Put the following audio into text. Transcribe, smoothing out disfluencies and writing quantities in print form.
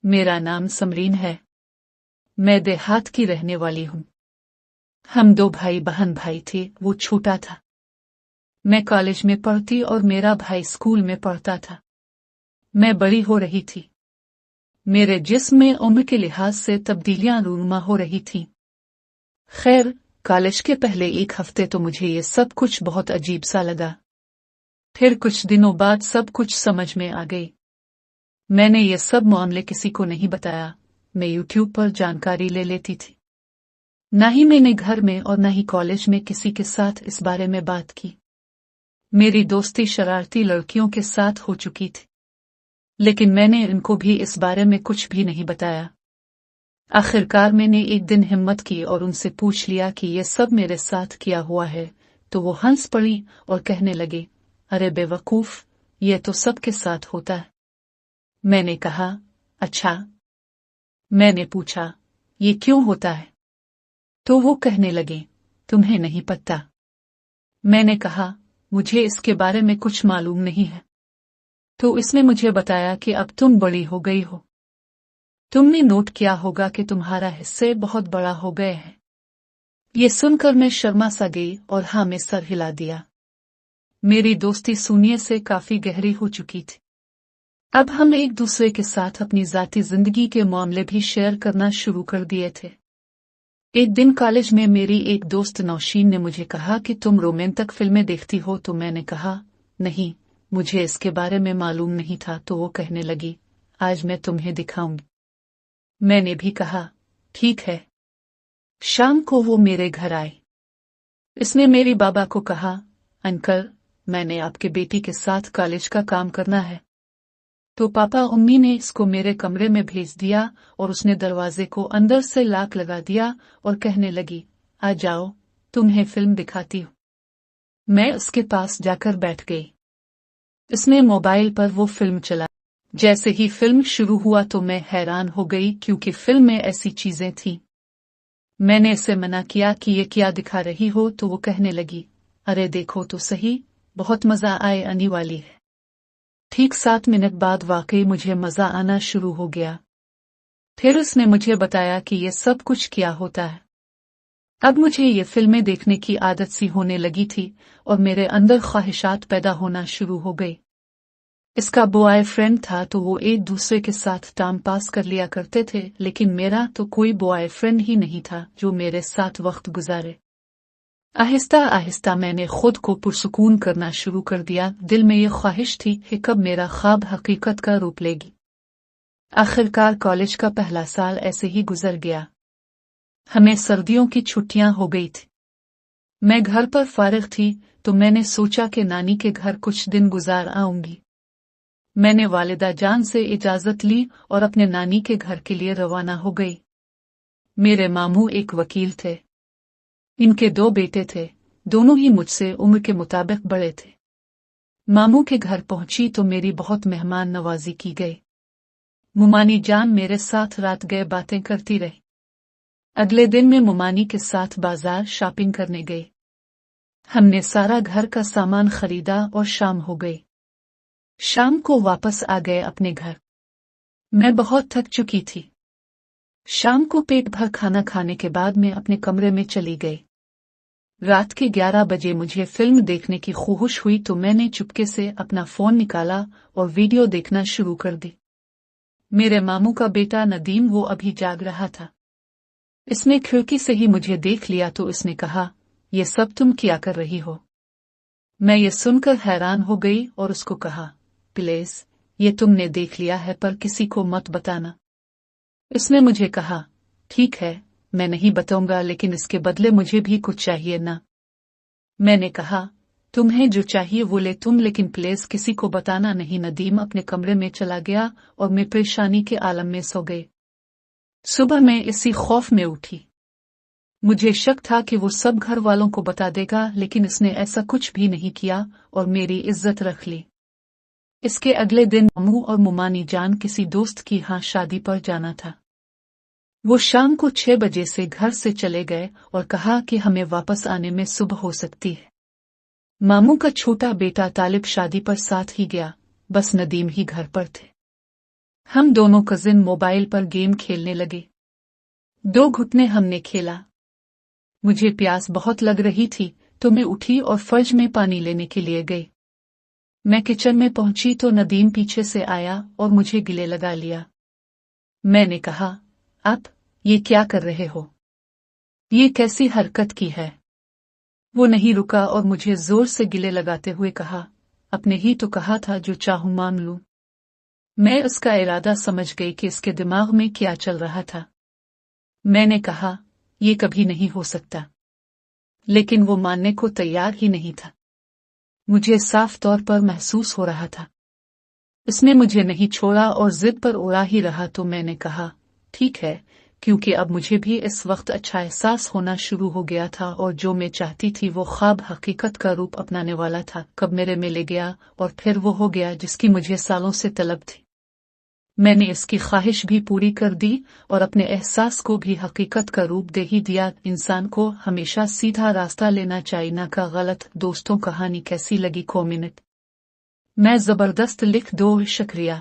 मेरा नाम समरीन है। मैं देहात की रहने वाली हूँ। हम 2 भाई थे, वो छोटा था। मैं कॉलेज में पढ़ती और मेरा भाई स्कूल में पढ़ता था। मैं बड़ी हो रही थी। मेरे जिस्म में उम्र के लिहाज से तब्दीलियां रूनुमा हो रही थीं। खैर, कॉलेज के पहले 1 हफ्ते तो मुझे ये सब कुछ बहुत अजीब सा लगा। फिर कुछ दिनों बाद सब कुछ समझ में आ गई। मैंने ये सब मामले किसी को नहीं बताया। मैं यूट्यूब पर जानकारी ले लेती थी। न ही मैंने घर में और न ही कॉलेज में किसी के साथ इस बारे में बात की। मेरी दोस्ती शरारती लड़कियों के साथ हो चुकी थी, लेकिन मैंने इनको भी इस बारे में कुछ भी नहीं बताया। आखिरकार मैंने एक दिन हिम्मत की और उनसे पूछ लिया कि ये सब मेरे साथ किया हुआ है, तो वो हंस पड़ी और कहने लगे, अरे बेवकूफ, ये तो सबके साथ होता है। मैंने कहा, अच्छा। मैंने पूछा, ये क्यों होता है? तो वो कहने लगे, तुम्हें नहीं पता। मैंने कहा, मुझे इसके बारे में कुछ मालूम नहीं है। तो इसने मुझे बताया कि अब तुम बड़ी हो गई हो। तुमने नोट किया होगा कि तुम्हारा हिस्से बहुत बड़ा हो गए हैं। ये सुनकर मैं शर्मा सा गई और हाँ में सर हिला दिया। मेरी दोस्ती सुनिए से काफी गहरी हो चुकी थी। अब हम एक दूसरे के साथ अपनी जाती जिंदगी के मामले भी शेयर करना शुरू कर दिए थे। एक दिन कॉलेज में मेरी एक दोस्त नौशीन ने मुझे कहा कि तुम रोमांटिक फिल्में देखती हो, तो मैंने कहा, नहीं, मुझे इसके बारे में मालूम नहीं था। तो वो कहने लगी, आज मैं तुम्हें दिखाऊंगी। मैंने भी कहा, ठीक है। शाम को वो मेरे घर आए। इसने मेरी बाबा को कहा, अंकल, मैंने आपके बेटी के साथ कॉलेज का काम करना है। तो पापा उम्मी ने इसको मेरे कमरे में भेज दिया और उसने दरवाजे को अंदर से लॉक लगा दिया और कहने लगी, आ जाओ, तुम्हें फिल्म दिखाती हूँ। मैं उसके पास जाकर बैठ गई। इसने मोबाइल पर वो फिल्म चला। जैसे ही फिल्म शुरू हुआ तो मैं हैरान हो गई, क्योंकि फिल्म में ऐसी चीजें थीं। मैंने इसे मना किया कि ये क्या दिखा रही हो, तो वो कहने लगी, अरे देखो तो सही, बहुत मजा आने वाली है। ठीक 7 मिनट बाद वाकई मुझे मजा आना शुरू हो गया। फिर उसने मुझे बताया कि ये सब कुछ क्या होता है। अब मुझे ये फिल्में देखने की आदत सी होने लगी थी और मेरे अंदर ख्वाहिशात पैदा होना शुरू हो गई। इसका बॉयफ्रेंड था तो वो एक दूसरे के साथ टाइम पास कर लिया करते थे, लेकिन मेरा तो कोई बॉयफ्रेंड ही नहीं था जो मेरे साथ वक्त गुजारे। आहिस्ता आहिस्ता मैंने खुद को पुरसुकून करना शुरू कर दिया। दिल में ये ख्वाहिश थी कि कब मेरा ख्वाब हकीकत का रूप लेगी। आखिरकार कॉलेज का पहला साल ऐसे ही गुजर गया। हमें सर्दियों की छुट्टियां हो गई थी। मैं घर पर फारिग थी तो मैंने सोचा कि नानी के घर कुछ दिन गुजार आऊंगी। मैंने वालिदा जान से इजाजत ली और अपने नानी के घर के लिए रवाना हो गई। मेरे मामू एक वकील थे। इनके 2 बेटे थे, दोनों ही मुझसे उम्र के मुताबिक बड़े थे। मामू के घर पहुंची तो मेरी बहुत मेहमान नवाजी की गई। मुमानी जान मेरे साथ रात गए बातें करती रही। अगले दिन मैं मुमानी के साथ बाजार शॉपिंग करने गई। हमने सारा घर का सामान खरीदा और शाम हो गई। शाम को वापस आ गए अपने घर। मैं बहुत थक चुकी थी। शाम को पेट भर खाना खाने के बाद मैं अपने कमरे में चली गई। रात के 11 बजे मुझे फिल्म देखने की ख्वाहिश हुई तो मैंने चुपके से अपना फोन निकाला और वीडियो देखना शुरू कर दी। मेरे मामू का बेटा नदीम वो अभी जाग रहा था। इसने खिड़की से ही मुझे देख लिया तो इसने कहा, ये सब तुम क्या कर रही हो? मैं ये सुनकर हैरान हो गई और उसको कहा, प्लीज, ये तुमने देख लिया है पर किसी को मत बताना। इसने मुझे कहा, ठीक है, मैं नहीं बताऊंगा, लेकिन इसके बदले मुझे भी कुछ चाहिए ना। मैंने कहा, तुम्हें जो चाहिए वो ले तुम, लेकिन प्लीज किसी को बताना नहीं। नदीम अपने कमरे में चला गया और मैं परेशानी के आलम में सो गई। सुबह मैं इसी खौफ में उठी। मुझे शक था कि वो सब घर वालों को बता देगा, लेकिन इसने ऐसा कुछ भी नहीं किया और मेरी इज्जत रख ली। इसके अगले दिन मामू और मुमानी जान किसी दोस्त की यहाँ शादी पर जाना था। वो शाम को 6 बजे से घर से चले गए और कहा कि हमें वापस आने में सुबह हो सकती है। मामू का छोटा बेटा तालिब शादी पर साथ ही गया, बस नदीम ही घर पर थे। हम दोनों कजिन मोबाइल पर गेम खेलने लगे। 2 घुटने हमने खेला। मुझे प्यास बहुत लग रही थी तो मैं उठी और फ्रिज में पानी लेने के लिए गई। मैं किचन में पहुंची तो नदीम पीछे से आया और मुझे गले लगा लिया। मैंने कहा, आप ये क्या कर रहे हो? ये कैसी हरकत की है? वो नहीं रुका और मुझे जोर से गले लगाते हुए कहा, आपने ही तो कहा था जो चाहूं मांग लूं। मैं उसका इरादा समझ गई कि इसके दिमाग में क्या चल रहा था। मैंने कहा, ये कभी नहीं हो सकता। लेकिन वो मानने को तैयार ही नहीं था। मुझे साफ तौर पर महसूस हो रहा था इसने मुझे नहीं छोड़ा और जिद पर उड़ा ही रहा। तो मैंने कहा, ठीक है, क्योंकि अब मुझे भी इस वक्त अच्छा एहसास होना शुरू हो गया था और जो मैं चाहती थी वो ख्वाब हकीकत का रूप अपनाने वाला था। कब मेरे में ले गया और फिर वो हो गया जिसकी मुझे सालों से तलब थी। मैंने इसकी ख्वाहिश भी पूरी कर दी और अपने एहसास को भी हकीकत का रूप दे ही दिया। इंसान को हमेशा सीधा रास्ता लेना चाहिए, ना का गलत। दोस्तों, कहानी कैसी लगी? कमेंट मैं जबरदस्त लिख दो। शुक्रिया।